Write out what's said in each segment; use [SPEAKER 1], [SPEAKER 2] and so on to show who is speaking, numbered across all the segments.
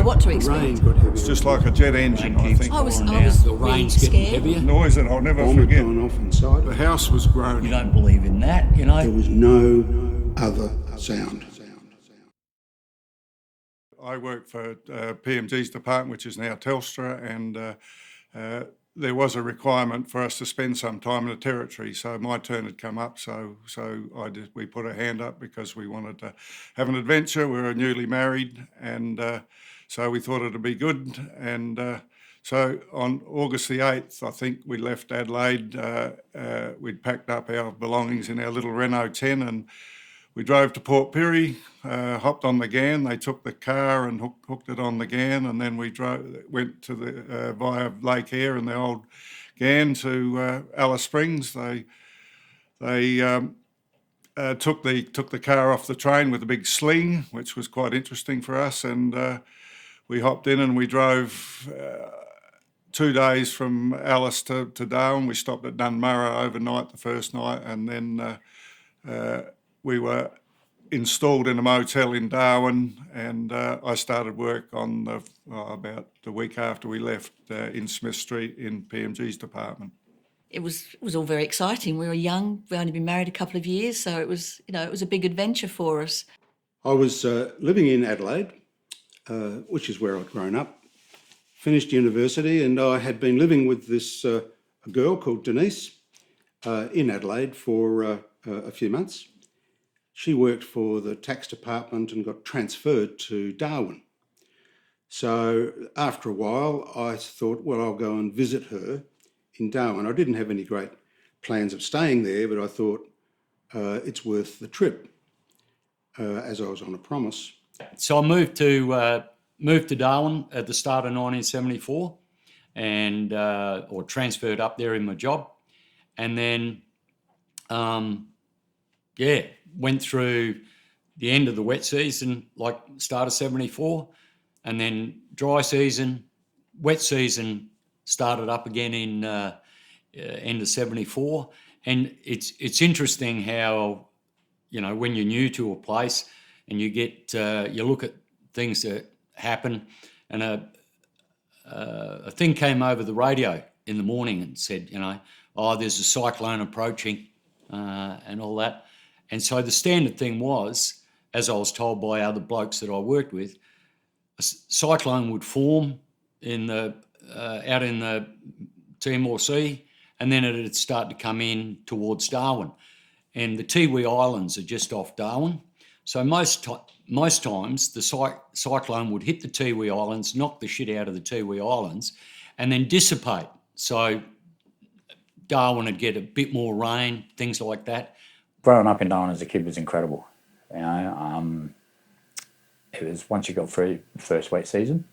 [SPEAKER 1] what to
[SPEAKER 2] The
[SPEAKER 1] expect.
[SPEAKER 2] rain got heavier.
[SPEAKER 3] It's just like a jet engine, I think.
[SPEAKER 1] I was
[SPEAKER 4] The
[SPEAKER 1] really
[SPEAKER 4] rain's getting
[SPEAKER 1] scared.
[SPEAKER 4] heavier.
[SPEAKER 3] Noise that I'll never
[SPEAKER 2] Bomb had
[SPEAKER 3] forget.
[SPEAKER 2] gone off inside.
[SPEAKER 3] The house was groaning.
[SPEAKER 4] You don't believe in that, you know.
[SPEAKER 2] There was no other sound.
[SPEAKER 3] I work for PMG's department, which is now Telstra, and there was a requirement for us to spend some time in the territory. So my turn had come up, so we put a hand up because we wanted to have an adventure. We were newly married, and so we thought it'd be good. And so on August the 8th, I think we left Adelaide. We'd packed up our belongings in our little Renault 10 and we drove to Port Pirie, hopped on the GAN. They took the car and hooked it on the GAN, and then we went to the via Lake Eyre in the old GAN to Alice Springs. They took the car off the train with a big sling, which was quite interesting for us, and we hopped in and we drove 2 days from Alice to Darwin. We stopped at Dunmurra overnight the first night, and then we were installed in a motel in Darwin, and I started work on about the week after we left in Smith Street in PMG's department.
[SPEAKER 1] It was all very exciting. We were young. We'd only been married a couple of years, so it was a big adventure for us.
[SPEAKER 2] I was living in Adelaide, which is where I'd grown up, finished university, and I had been living with this a girl called Denise in Adelaide for a few months. She worked for the tax department and got transferred to Darwin. So after a while, I thought, well, I'll go and visit her in Darwin. I didn't have any great plans of staying there, but I thought it's worth the trip, as I was on a promise.
[SPEAKER 4] So I moved to Darwin at the start of 1974, and or transferred up there in my job, and then went through the end of the wet season, like start of 74, and then dry season, wet season started up again in end of 74. And it's interesting how, when you're new to a place and you get you look at things that happen, and a thing came over the radio in the morning and said, there's a cyclone approaching and all that. And so the standard thing was, as I was told by other blokes that I worked with, a cyclone would form out in the Timor Sea, and then it'd start to come in towards Darwin. And the Tiwi Islands are just off Darwin. So most times the cyclone would hit the Tiwi Islands, knock the shit out of the Tiwi Islands, and then dissipate. So Darwin would get a bit more rain, things like that.
[SPEAKER 5] Growing up in Darwin as a kid was incredible. It was, once you got through the first wet season,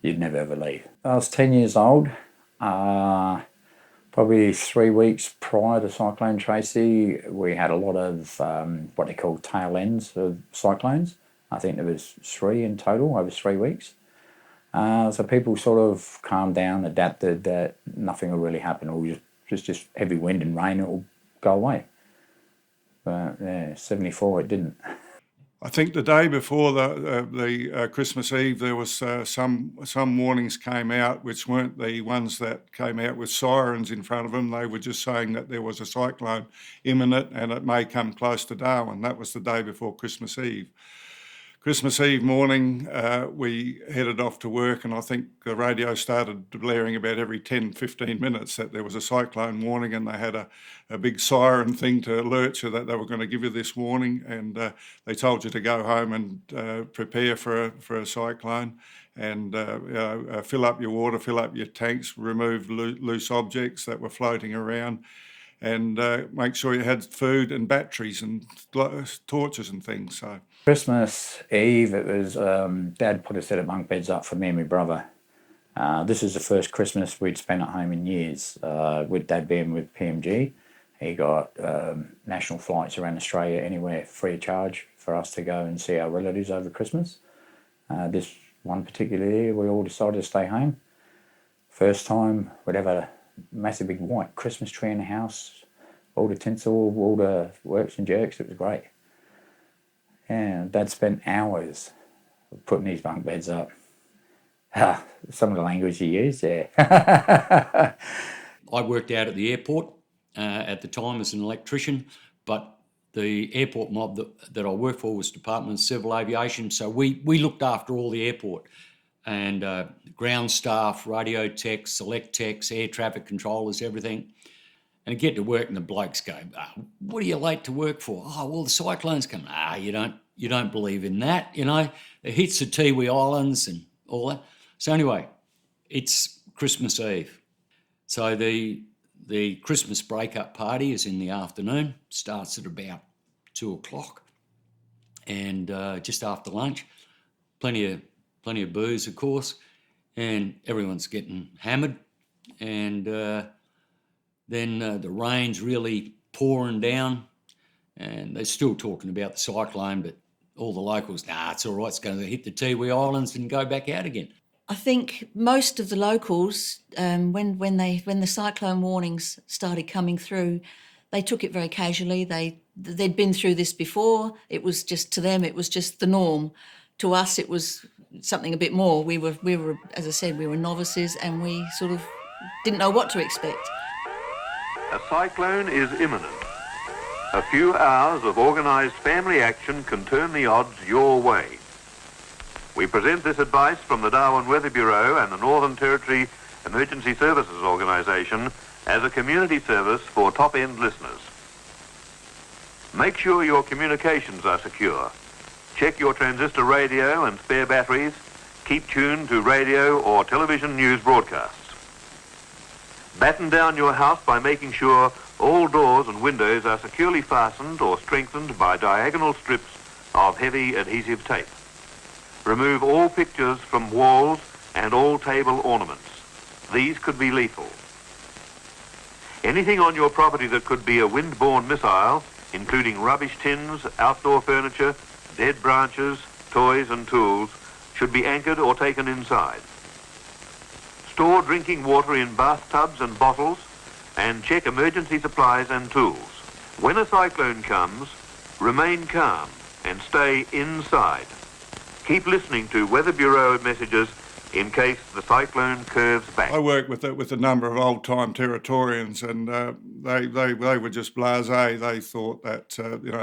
[SPEAKER 5] you'd never ever leave. I was 10 years old, probably 3 weeks prior to Cyclone Tracy. We had a lot of what they call tail ends of cyclones. I think there was 3 in total over 3 weeks. So people sort of calmed down, adapted that nothing will really happen, or just heavy wind and rain, it will go away. But 74 it didn't.
[SPEAKER 3] I think the day before the Christmas Eve, there was some warnings came out, which weren't the ones that came out with sirens in front of them. They were just saying that there was a cyclone imminent and it may come close to Darwin. That was the day before Christmas Eve. Christmas Eve morning, we headed off to work, and I think the radio started blaring about every 10, 15 minutes that there was a cyclone warning, and they had a big siren thing to alert you that they were going to give you this warning, and they told you to go home and prepare for a cyclone, and fill up your water, fill up your tanks, remove loose objects that were floating around, and make sure you had food and batteries and torches and things. So
[SPEAKER 5] Christmas Eve, it was Dad put a set of bunk beds up for me and my brother. This is the first Christmas we'd spent at home in years. With Dad being with PMG, he got national flights around Australia anywhere free of charge for us to go and see our relatives over Christmas. This one particular year, we all decided to stay home. First time we'd have a massive big white Christmas tree in the house, all the tinsel, all the works and jerks. It was great. Yeah, Dad spent hours putting these bunk beds up. Some of the language you use, yeah.
[SPEAKER 4] I worked out at the airport at the time as an electrician, but the airport mob that I worked for was Department of Civil Aviation, so we looked after all the airport. And ground staff, radio techs, select techs, air traffic controllers, everything. And I get to work and the blokes go, what are you late to work for? Oh, well, the cyclone's coming. You don't believe in that, you know. It hits the Tiwi Islands and all that. So anyway, it's Christmas Eve. So the Christmas break-up party is in the afternoon, starts at about 2 o'clock. And just after lunch, plenty of booze, of course, and everyone's getting hammered. And then the rain's really pouring down, and they're still talking about the cyclone, but all the locals, it's all right, it's going to hit the Tiwi Islands and go back out again.
[SPEAKER 1] I think most of the locals, when the cyclone warnings started coming through, they took it very casually. They'd been through this before. It was just, to them, it was just the norm. To us, it was something a bit more. We were, as I said, we were novices, and we sort of didn't know what to expect.
[SPEAKER 6] A cyclone is imminent. A few hours of organised family action can turn the odds your way. We present this advice from the Darwin Weather Bureau and the Northern Territory Emergency Services Organisation as a community service for top-end listeners. Make sure your communications are secure. Check your transistor radio and spare batteries. Keep tuned to radio or television news broadcasts. Batten down your house by making sure all doors and windows are securely fastened or strengthened by diagonal strips of heavy adhesive tape. Remove all pictures from walls and all table ornaments. These could be lethal. Anything on your property that could be a wind-borne missile, including rubbish tins, outdoor furniture, dead branches, toys and tools, should be anchored or taken inside. Store drinking water in bathtubs and bottles, and check emergency supplies and tools. When a cyclone comes, remain calm and stay inside. Keep listening to Weather Bureau messages in case the cyclone curves back.
[SPEAKER 3] I work with a number of old-time Territorians, and they were just blasé. They thought that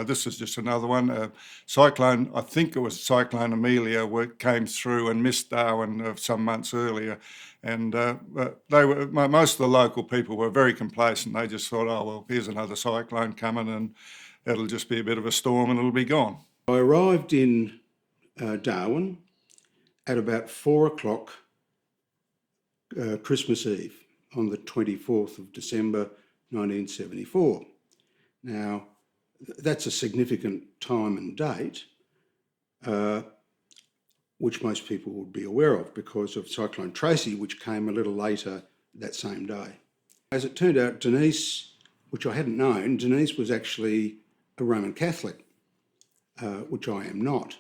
[SPEAKER 3] this is just another one. Cyclone, I think it was Cyclone Amelia, came through and missed Darwin some months earlier, and most of the local people were very complacent. They just thought, oh well, here's another cyclone coming, and it'll just be a bit of a storm, and it'll be gone.
[SPEAKER 2] I arrived in Darwin at about 4 o'clock Christmas Eve on the 24th of December 1974. Now, that's a significant time and date, which most people would be aware of because of Cyclone Tracy, which came a little later that same day. As it turned out, Denise, which I hadn't known, Denise was actually a Roman Catholic, which I am not.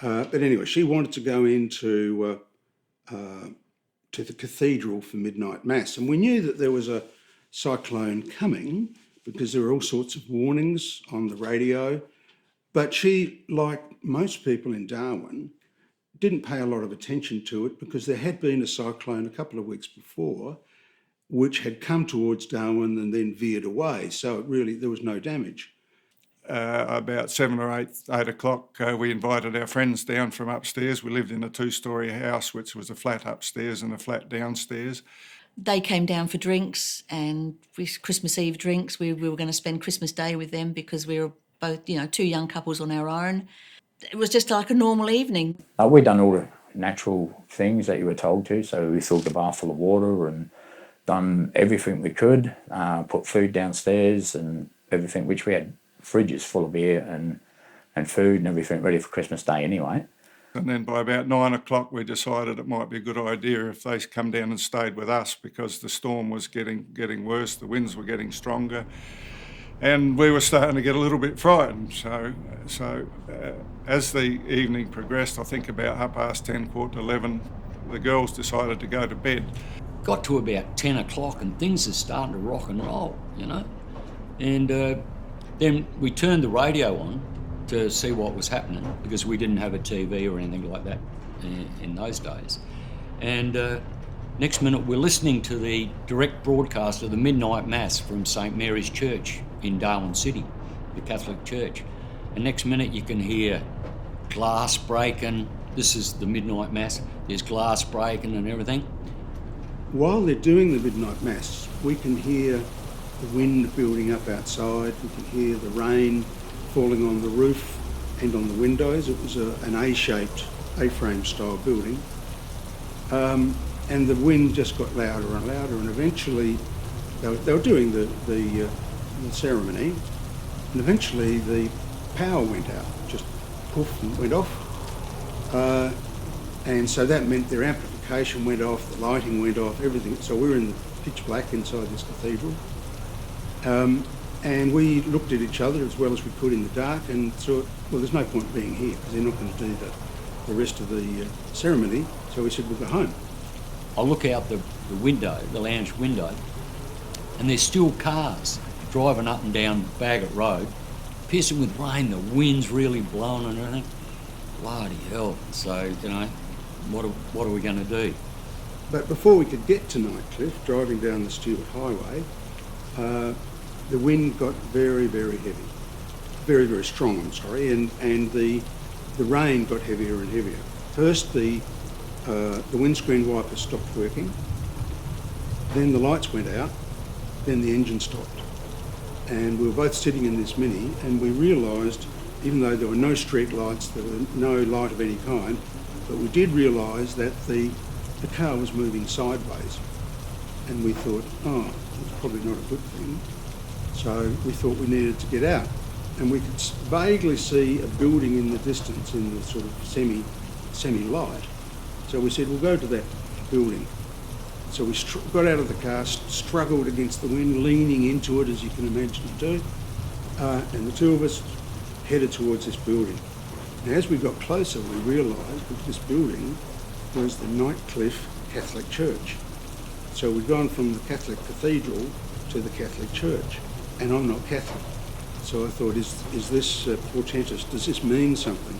[SPEAKER 2] But anyway, she wanted to go into to the cathedral for midnight mass, and we knew that there was a cyclone coming because there were all sorts of warnings on the radio. But she, like most people in Darwin, didn't pay a lot of attention to it because there had been a cyclone a couple of weeks before, which had come towards Darwin and then veered away. So there was no damage.
[SPEAKER 3] About 7 or 8 o'clock, we invited our friends down from upstairs. We lived in a 2-storey house, which was a flat upstairs and a flat downstairs.
[SPEAKER 1] They came down for drinks, and Christmas Eve drinks. We were going to spend Christmas Day with them because we were both, two young couples on our own. It was just like a normal evening.
[SPEAKER 5] We'd done all the natural things that you were told to, so we filled the bath full of water and done everything we could, put food downstairs and everything, which we had fridges full of beer and food and everything ready for Christmas Day anyway.
[SPEAKER 3] And then by about 9 o'clock, we decided it might be a good idea if they come down and stayed with us because the storm was getting worse, the winds were getting stronger, and we were starting to get a little bit frightened. So as the evening progressed, I think about 10:30, 11:15, the girls decided to go to bed.
[SPEAKER 4] Got to about 10 o'clock and things are starting to rock and roll, and then we turned the radio on to see what was happening because we didn't have a TV or anything like that in those days. And next minute, we're listening to the direct broadcast of the midnight mass from St. Mary's Church in Darwin City, the Catholic Church. And next minute, you can hear glass breaking. This is the midnight mass. There's glass breaking and everything.
[SPEAKER 2] While they're doing the midnight mass, we can hear the wind building up outside. We can hear the rain falling on the roof and on the windows. It was an A-shaped, A-frame style building. And the wind just got louder and louder, and eventually they were doing the ceremony, and eventually the power went out, just poof and went off. And so that meant their amplification went off, the lighting went off, everything. So we were in the pitch black inside this cathedral. And we looked at each other as well as we could in the dark and thought, well, there's no point being here because they're not going to do the rest of the ceremony. So we said, we'll go home.
[SPEAKER 4] I look out the window, the lounge window, and there's still cars driving up and down Bagot Road, piercing with rain, the wind's really blowing and everything. Bloody hell. So, what are we going to do?
[SPEAKER 2] But before we could get to Nightcliff, driving down the Stewart Highway, the wind got very, very heavy. Very, very strong, I'm sorry, and the rain got heavier and heavier. First, the windscreen wipers stopped working, then the lights went out, then the engine stopped. And we were both sitting in this Mini, and we realised, even though there were no street lights, there were no light of any kind, but we did realise that the car was moving sideways. And we thought, oh, it's probably not a good thing. So we thought we needed to get out. And we could vaguely see a building in the distance in the sort of semi-light. So we said, we'll go to that building. So we got out of the car, struggled against the wind, leaning into it, as you can imagine to do. And the two of us headed towards this building. Now, as we got closer, we realised that this building was the Nightcliff Catholic Church. So we'd gone from the Catholic Cathedral to the Catholic Church. And I'm not Catholic. So I thought, is this portentous? Does this mean something?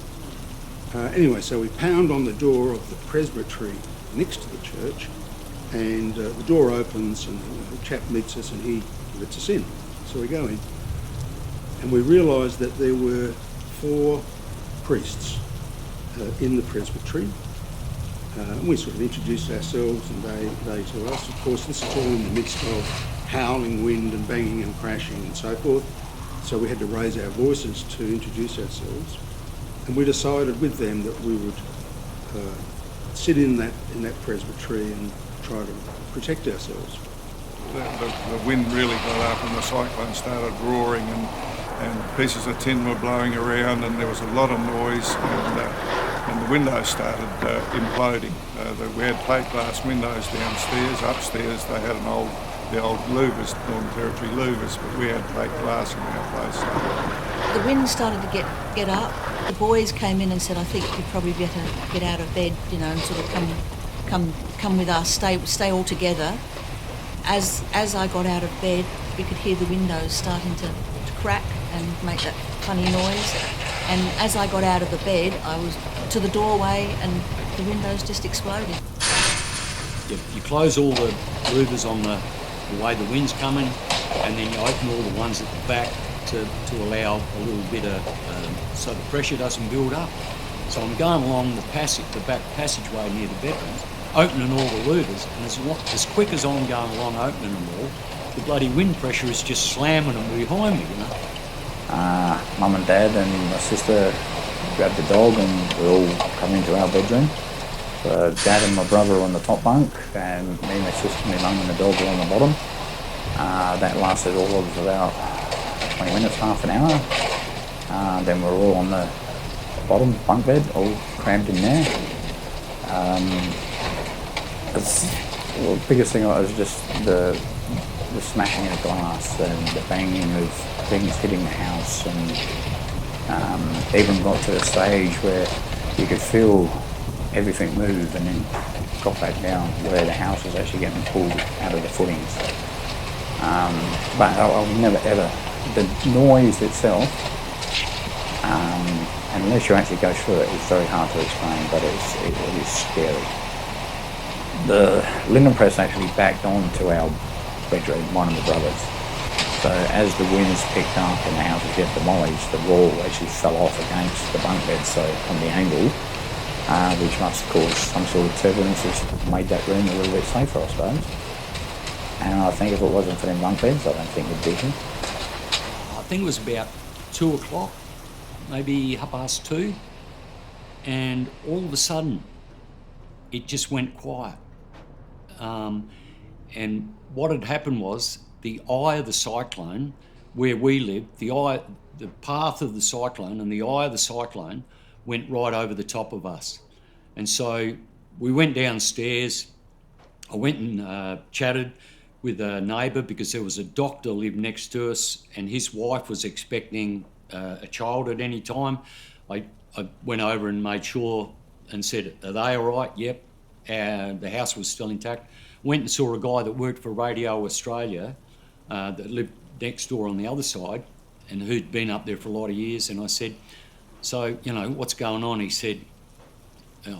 [SPEAKER 2] Anyway, so we pound on the door of the presbytery next to the church, and the door opens and the chap meets us and he lets us in. So we go in, and we realise that there were 4 priests in the presbytery. And we sort of introduced ourselves and they to us. Of course, this is all in the midst of howling wind and banging and crashing and so forth. So we had to raise our voices to introduce ourselves. And we decided with them that we would sit in that presbytery and try to protect ourselves.
[SPEAKER 3] The wind really got up and the cyclone started roaring and pieces of tin were blowing around and there was a lot of noise and the windows started imploding. We had plate glass windows downstairs. Upstairs they had the old louvers, Northern Territory louvers, but we had plate glass in our place.
[SPEAKER 1] The wind started to get up. The boys came in and said, I think you probably better get out of bed, and sort of come with us, stay all together. As I got out of bed, we could hear the windows starting to crack and make that funny noise. And as I got out of the bed, I was to the doorway and the windows just exploded.
[SPEAKER 4] You close all the louvers on the way the wind's coming, and then you open all the ones at the back to allow a little bit of, so the pressure doesn't build up. So I'm going along the back passageway near the bedrooms, opening all the louvers, and as quick as I'm going along opening them all, the bloody wind pressure is just slamming them behind me,
[SPEAKER 5] Mum and Dad and my sister grabbed the dog and we all come into our bedroom. Dad and my brother were on the top bunk and me, my sister, my mum and the dog were on the bottom. That lasted all of about 20 minutes, half an hour. Then we're all on the bottom bunk bed, all crammed in there. The biggest thing was just the smashing of glass and the banging of things hitting the house, and even got to a stage where you could feel everything move and then got back down where the house was actually getting pulled out of the footings. But I'll never ever, the noise itself, unless you actually go through it, it's very hard to explain, but it is scary. the linen press actually backed onto our bedroom, one of the brothers. So as the winds picked up and the houses get demolished, the wall actually fell off against the bunk bed, so on the angle, which must cause some sort of turbulence, which made that room a little bit safer, I suppose. And I think if it wasn't for them bunk beds, I don't think we'd be here.
[SPEAKER 4] I think it was about 2 o'clock, maybe 2:30, and all of a sudden, it just went quiet. And what had happened was the eye of the cyclone, where we lived, the path of the cyclone and the eye of the cyclone went right over the top of us. And so we went downstairs. I went and chatted with a neighbour because there was a doctor lived next to us and his wife was expecting a child at any time. I went over and made sure and said, "Are they all right?" Yep. The house was still intact. Went and saw a guy that worked for Radio Australia that lived next door on the other side and who'd been up there for a lot of years. And I said, "So, what's going on?" He said,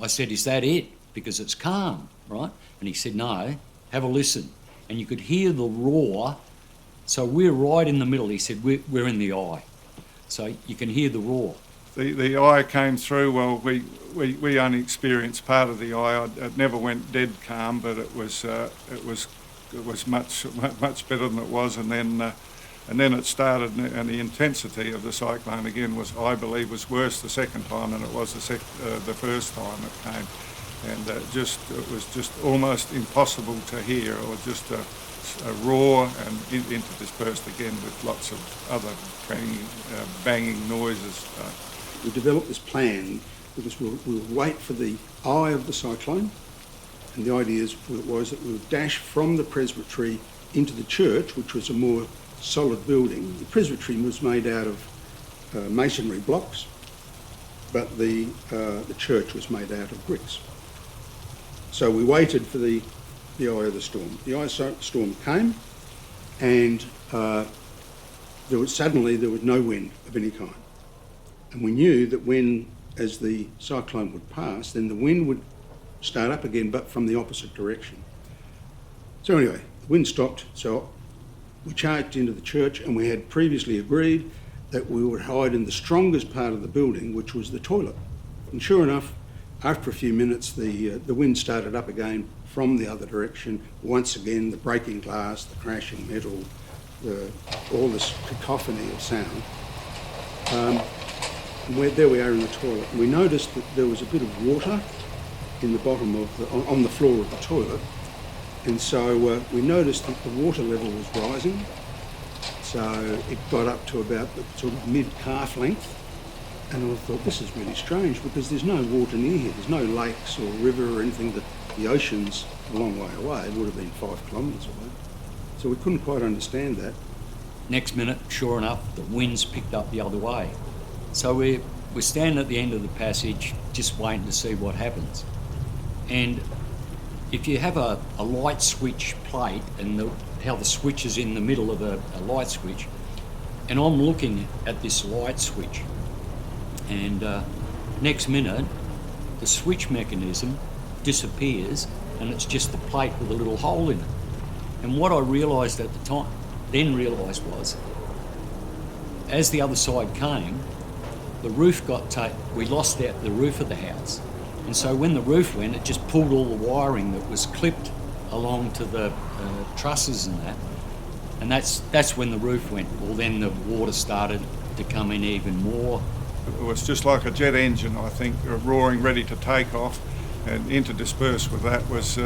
[SPEAKER 4] I said, "Is that it? Because it's calm, right?" And he said, "No, have a listen." And you could hear the roar. So we're right in the middle. He said, we're in the eye. So you can hear the roar.
[SPEAKER 3] The eye came through. Well, we only experienced part of the eye. It never went dead calm, but it was much better than it was. And then it started, and the intensity of the cyclone again was, I believe, was worse the second time than it was the first time it came. And it was just almost impossible to hear. It was just a roar and interdispersed again with lots of other banging noises.
[SPEAKER 2] We developed this plan because we'll wait for the eye of the cyclone, and the idea was that we would dash from the presbytery into the church, which was a more solid building. The presbytery was made out of masonry blocks, but the church was made out of bricks. So we waited for the eye of the storm. The eye of the storm came, and suddenly there was no wind of any kind. And we knew that as the cyclone would pass, then the wind would start up again, but from the opposite direction. So anyway, the wind stopped, so we charged into the church, and we had previously agreed that we would hide in the strongest part of the building, which was the toilet. And sure enough, after a few minutes, the wind started up again from the other direction. Once again, the breaking glass, the crashing metal, all this cacophony of sound. And there we are in the toilet. And we noticed that there was a bit of water in the bottom on the floor of the toilet. And so we noticed that the water level was rising. So it got up to about the sort of mid-calf length. And I thought, this is really strange because there's no water near here. There's no lakes or river or anything. The ocean's a long way away. It would have been 5 kilometres away. So we couldn't quite understand that.
[SPEAKER 4] Next minute, sure enough, the winds picked up the other way. So we're standing at the end of the passage, just waiting to see what happens. And if you have a light switch plate and how the switch is in the middle of a light switch, and I'm looking at this light switch, and next minute, the switch mechanism disappears and it's just the plate with a little hole in it. And what I realised at the time, was, as the other side came, the roof we lost out the roof of the house. And so when the roof went, it just pulled all the wiring that was clipped along to the trusses and that. And that's when the roof went. Well, then the water started to come in even more.
[SPEAKER 3] It was just like a jet engine, I think, roaring, ready to take off, and interdispersed with that was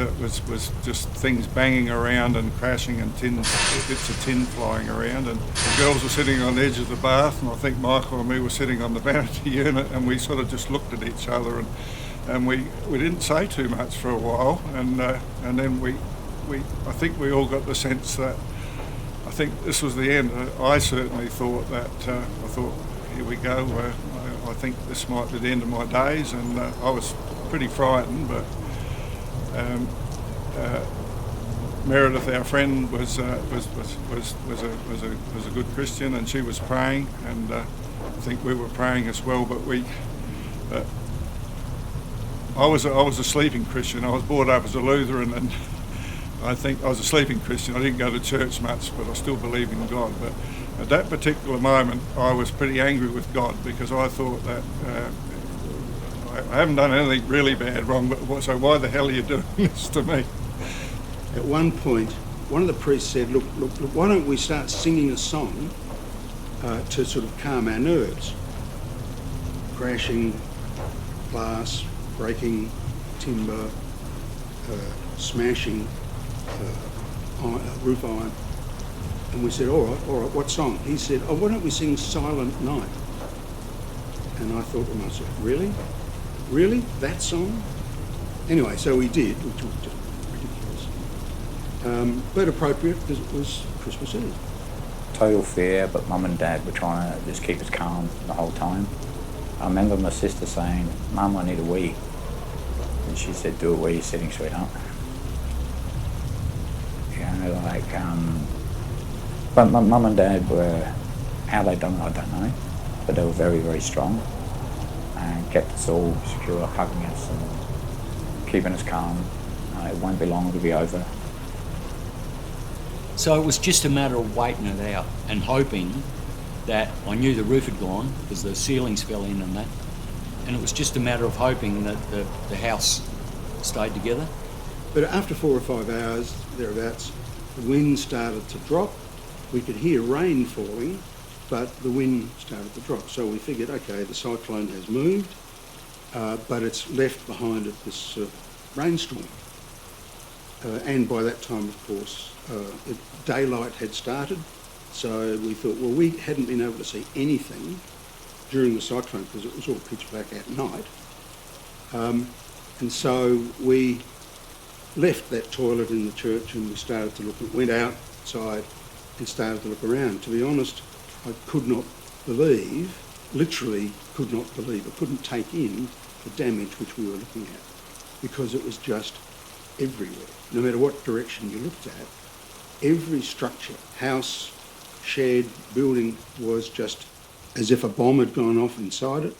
[SPEAKER 3] just things banging around and crashing and bits of tin flying around. And the girls were sitting on the edge of the bath, and I think Michael and me were sitting on the vanity unit, and we sort of just looked at each other, and we didn't say too much for a while, and then I think we all got the sense that I think this was the end. I certainly thought that. I thought, here we go. I think this might be the end of my days, and I was pretty frightened. But Meredith, our friend, was a good Christian, and she was praying, and I think we were praying as well. But I was a sleeping Christian. I was brought up as a Lutheran, and I think I was a sleeping Christian. I didn't go to church much, but I still believed in God. But at that particular moment, I was pretty angry with God because I thought that I haven't done anything really bad wrong, but so why the hell are you doing this to me?
[SPEAKER 2] At one point, one of the priests said, look, why don't we start singing a song to sort of calm our nerves? Crashing glass, breaking timber, smashing roof iron. And we said, all right, what song? He said, oh, why don't we sing Silent Night? And I thought to myself, really? Really? That song? Anyway, so we did, which was just ridiculous. But appropriate because it was Christmas Eve.
[SPEAKER 5] Total fear, but Mum and Dad were trying to just keep us calm the whole time. I remember my sister saying, Mum, I need a wee. And she said, do a wee, sitting sweetheart. You know, like, but my Mum and Dad were, how they done it, I don't know, but they were very, very strong and kept us all secure, hugging us and keeping us calm. It won't be long, it'll be over.
[SPEAKER 4] So it was just a matter of waiting it out and hoping that I knew the roof had gone because the ceilings fell in and that. And it was just a matter of hoping that the house stayed together.
[SPEAKER 2] But after 4 or 5 hours, thereabouts, the wind started to drop. We could hear rain falling, but the wind started to drop. So we figured, okay, the cyclone has moved, but it's left behind it this rainstorm. And by that time, of course, daylight had started. So we thought, well, we hadn't been able to see anything during the cyclone because it was all pitch black at night. And so we left that toilet in the church and we started to went outside and started to look around. To be honest, I could not believe, literally could not believe, I couldn't take in the damage which we were looking at because it was just everywhere. No matter what direction you looked at, every structure, house, shed, building was just as if a bomb had gone off inside it.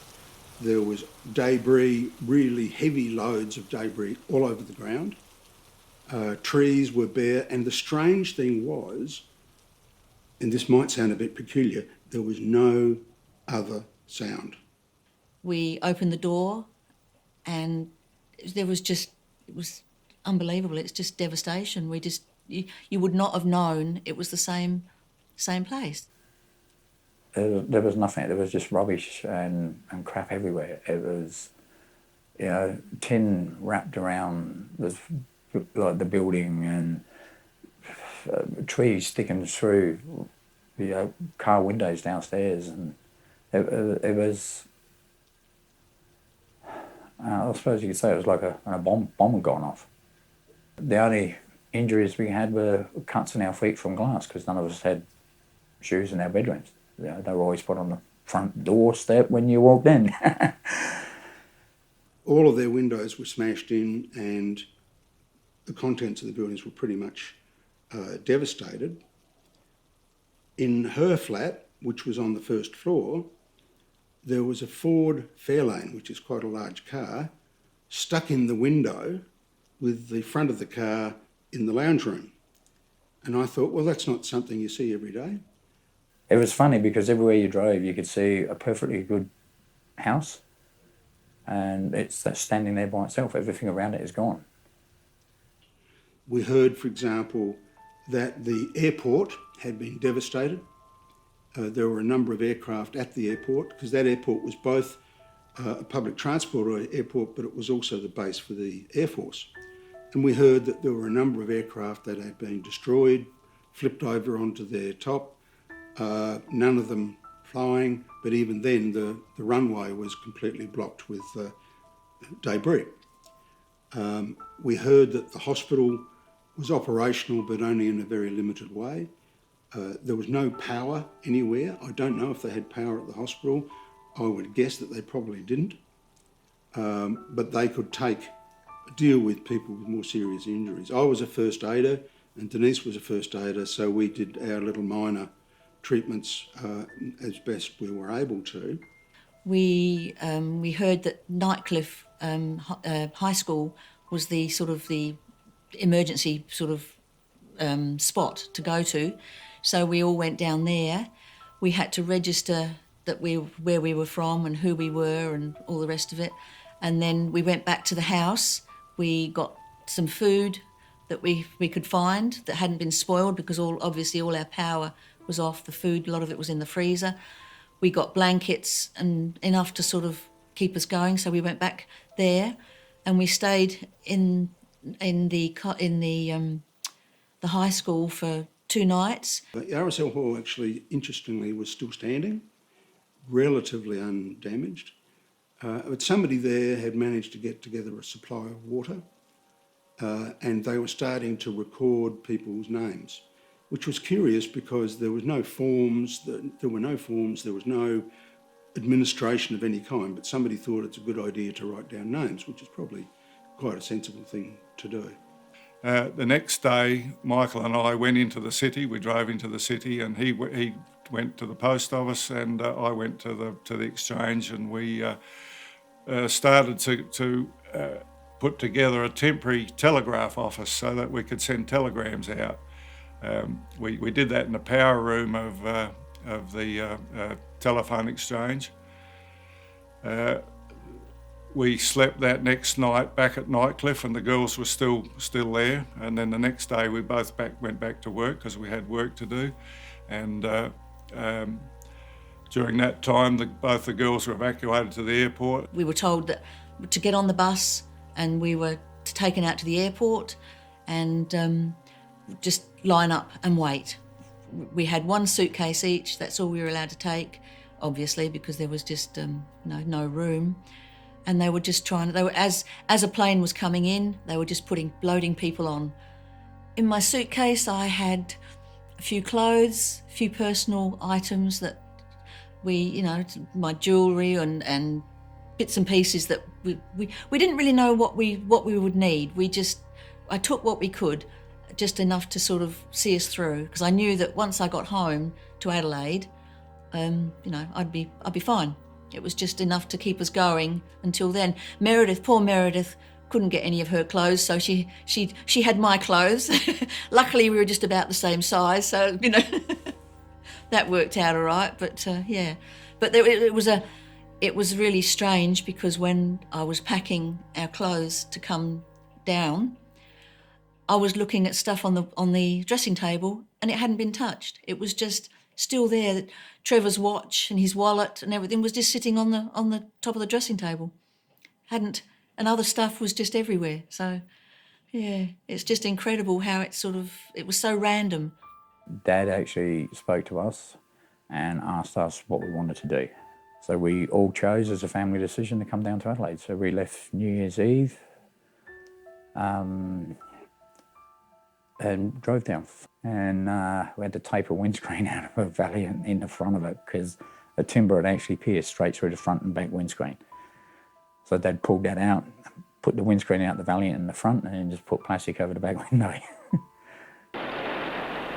[SPEAKER 2] There was debris, really heavy loads of debris all over the ground. Trees were bare, and the strange thing was, and this might sound a bit peculiar, there was no other sound.
[SPEAKER 1] We opened the door and it was unbelievable. It's just devastation. You would not have known it was the same place.
[SPEAKER 5] There was nothing. There was just rubbish and crap everywhere. It was, you know, tin wrapped around like the building and trees sticking through, you know, car windows downstairs, and it was. I suppose you could say it was like a bomb had gone off. The only injuries we had were cuts in our feet from glass because none of us had shoes in our bedrooms. You know, they were always put on the front doorstep when you walked in.
[SPEAKER 2] All of their windows were smashed in and the contents of the buildings were pretty much devastated. In her flat, which was on the first floor, there was a Ford Fairlane, which is quite a large car, stuck in the window with the front of the car in the lounge room. And I thought, well, that's not something you see every day.
[SPEAKER 5] It was funny because everywhere you drove, you could see a perfectly good house, and it's standing there by itself. Everything around it is gone.
[SPEAKER 2] We heard, for example, that the airport had been devastated. There were a number of aircraft at the airport because that airport was both a public transport airport, but it was also the base for the Air Force. And we heard that there were a number of aircraft that had been destroyed, flipped over onto their top, none of them flying, but even then the runway was completely blocked with debris. We heard that the hospital was operational but only in a very limited way. There was no power anywhere. I don't know if they had power at the hospital. I would guess that they probably didn't. But they could deal with people with more serious injuries. I was a first aider and Denise was a first aider, so we did our little minor treatments as best we were able to.
[SPEAKER 1] We heard that Nightcliff high school was the sort of the emergency sort of spot to go to. So we all went down there. We had to register where we were from and who we were and all the rest of it. And then we went back to the house. We got some food that we could find that hadn't been spoiled, because obviously all our power was off. The food, a lot of it was in the freezer. We got blankets and enough to sort of keep us going. So we went back there, and we stayed in the high school for 2 nights.
[SPEAKER 2] The RSL Hall actually, interestingly, was still standing, relatively undamaged. But somebody there had managed to get together a supply of water, and they were starting to record people's names, which was curious because there was no forms, there was no administration of any kind, but somebody thought it's a good idea to write down names, which is probably quite a sensible thing to do.
[SPEAKER 3] The next day, Michael and I went into the city. We drove into the city, and he went to the post office, and I went to the exchange, and we started to put together a temporary telegraph office so that we could send telegrams out. We did that in the power room of the telephone exchange. We slept that next night back at Nightcliff, and the girls were still there. And then the next day we both went back to work because we had work to do. And during that time, both the girls were evacuated to the airport.
[SPEAKER 1] We were told that to get on the bus, and we were taken out to the airport and just line up and wait. We had 1 suitcase each. That's all we were allowed to take, obviously, because there was just no room. And they were just as a plane was coming in, they were just loading people on. In my suitcase, I had a few clothes, a few personal items that my jewellery and bits and pieces that we didn't really know what we would need. I took what we could, just enough to sort of see us through, because I knew that once I got home to Adelaide, I'd be fine. It was just enough to keep us going until then. Poor Meredith, couldn't get any of her clothes, so she had my clothes. Luckily, we were just about the same size, so that worked out all right. But yeah, but it was really strange, because when I was packing our clothes to come down, I was looking at stuff on the dressing table, and it hadn't been touched. It was just still there. Trevor's watch and his wallet and everything was just sitting on the top of the dressing table. And other stuff was just everywhere. So yeah, it's just incredible how it was so random.
[SPEAKER 5] Dad actually spoke to us and asked us what we wanted to do. So we all chose as a family decision to come down to Adelaide. So we left New Year's Eve and drove down. And we had to tape a windscreen out of a Valiant in the front of it, because a timber had actually pierced straight through the front and back windscreen. So Dad pulled that out, put the windscreen out the Valiant in the front, and just put plastic over the back window.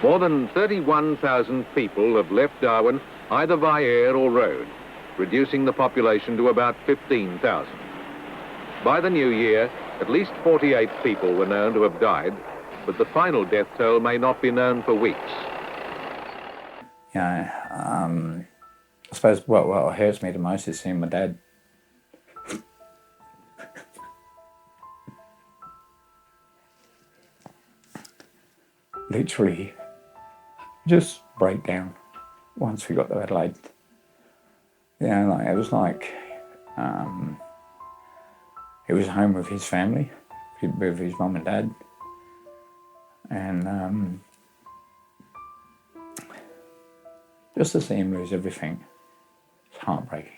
[SPEAKER 6] More than 31,000 people have left Darwin either by air or road, reducing the population to about 15,000. By the new year, at least 48 people were known to have died, but the final death toll may not be known for weeks.
[SPEAKER 5] I suppose what hurts me the most is seeing my dad literally just break down once we got to Adelaide. It was like he was home with his family, with his mum and dad, and just to see him lose everything, it's heartbreaking.